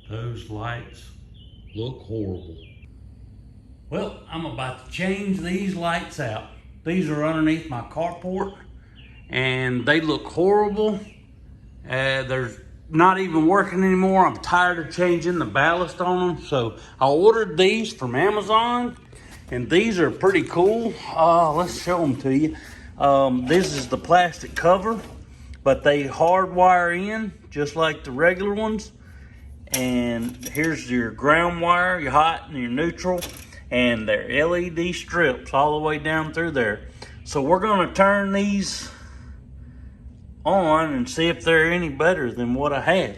Those lights look horrible. Well, I'm about to change these lights out. These are underneath my carport and they look horrible. They're not even working anymore. I'm tired of changing the ballast on them. So I ordered these from Amazon and these are pretty cool. Let's show them to you. This is the plastic cover, but they hardwire in just like the regular ones. And here's your ground wire, your hot and your neutral, and they're LED strips all the way down through there. So we're gonna turn these on and see if they're any better than what I had.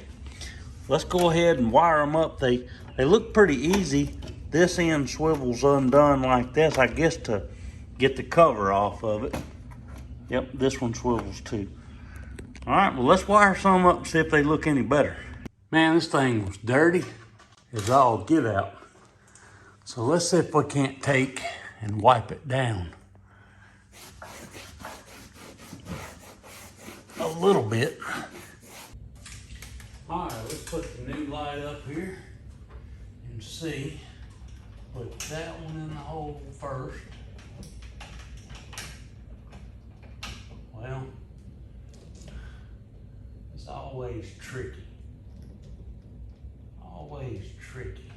Let's go ahead and wire them up. They look pretty easy. This end swivels undone like this, I guess, to get the cover off of it. Yep, this one swivels too. All right, well, let's wire some up and see if they look any better. Man, this thing was dirty as all get out. So let's see if we can't take and wipe it down a little bit. All right, let's put the new light up here and see. Put that one in the hole first. Well, it's always tricky. Always tricky.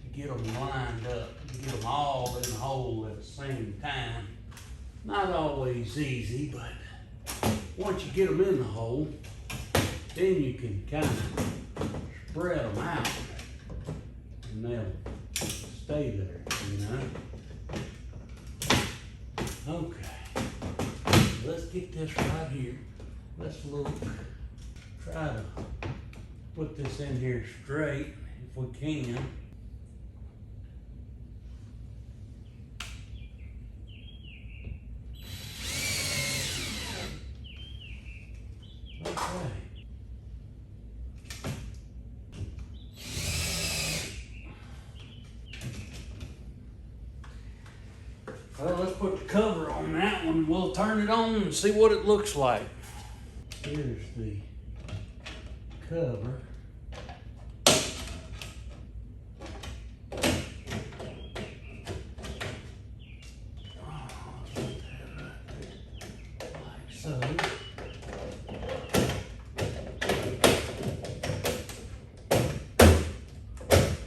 You get them lined up, you get them all in the hole at the same time. Not always easy, but once you get them in the hole, then you can kind of spread them out and they'll stay there, you know? Okay, let's get this right here. Let's look, try to put this in here straight if we can. Okay. Well, let's put the cover on that one. We'll turn it on and see what it looks like. Here's the cover. So,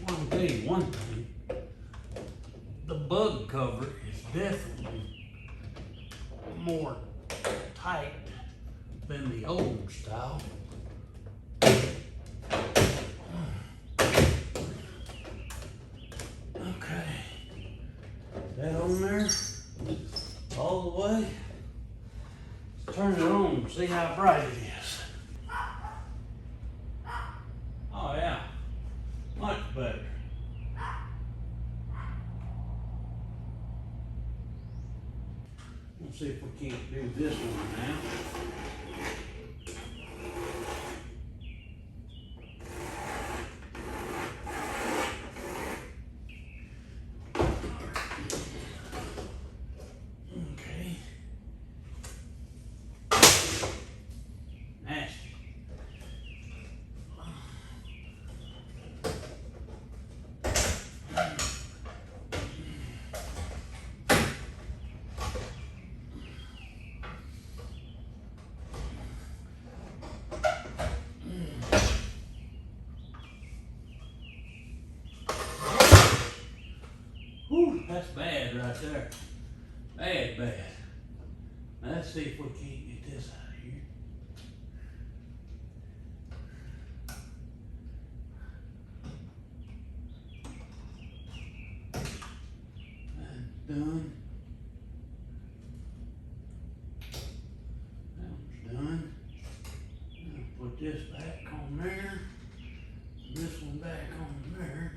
I'll tell you one thing, the bug cover is definitely more tight than the old style. Okay, that on there all the way. Turn it on and see how bright it is. Oh yeah, much better. Let's see if we can't do this one now. Whew, that's bad right there. Bad, bad. Now let's see if we can't get this out of here. That's done. That one's done. Now put this back on there. This one back on there.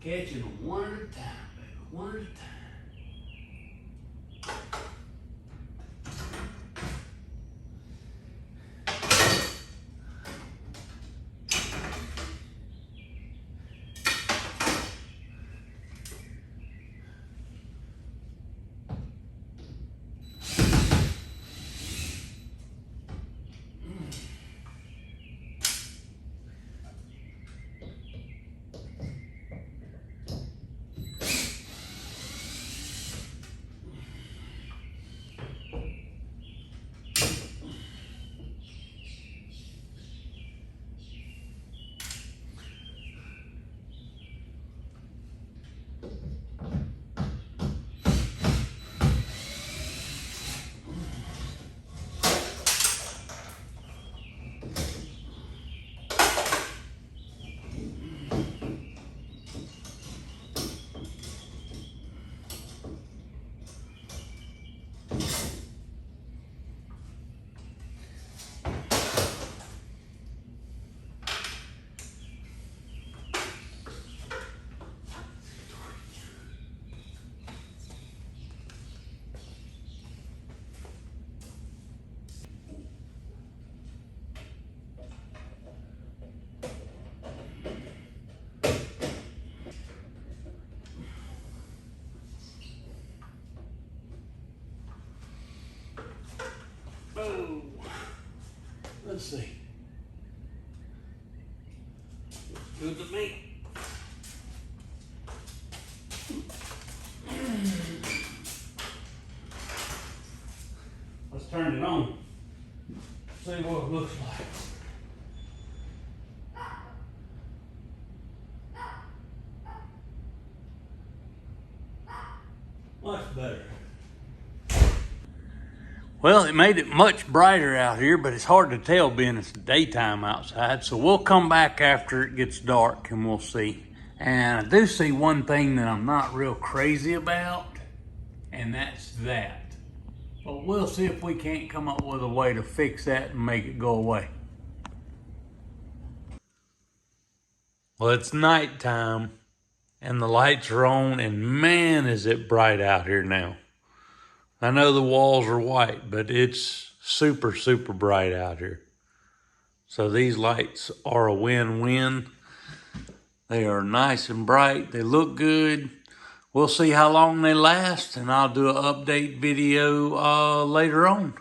Catching them one at a time, baby, one at a time. Oh, let's see. Good to me. Let's turn it on. See what it looks like. Much better. Well, it made it much brighter out here, but it's hard to tell being it's daytime outside. So we'll come back after it gets dark and we'll see. And I do see one thing that I'm not real crazy about, and that's that. But we'll see if we can't come up with a way to fix that and make it go away. Well, it's nighttime and the lights are on, and man, is it bright out here now. I know the walls are white, but it's super, super bright out here. So these lights are a win-win. They are nice and bright. They look good. We'll see how long they last, and I'll do an update video later on.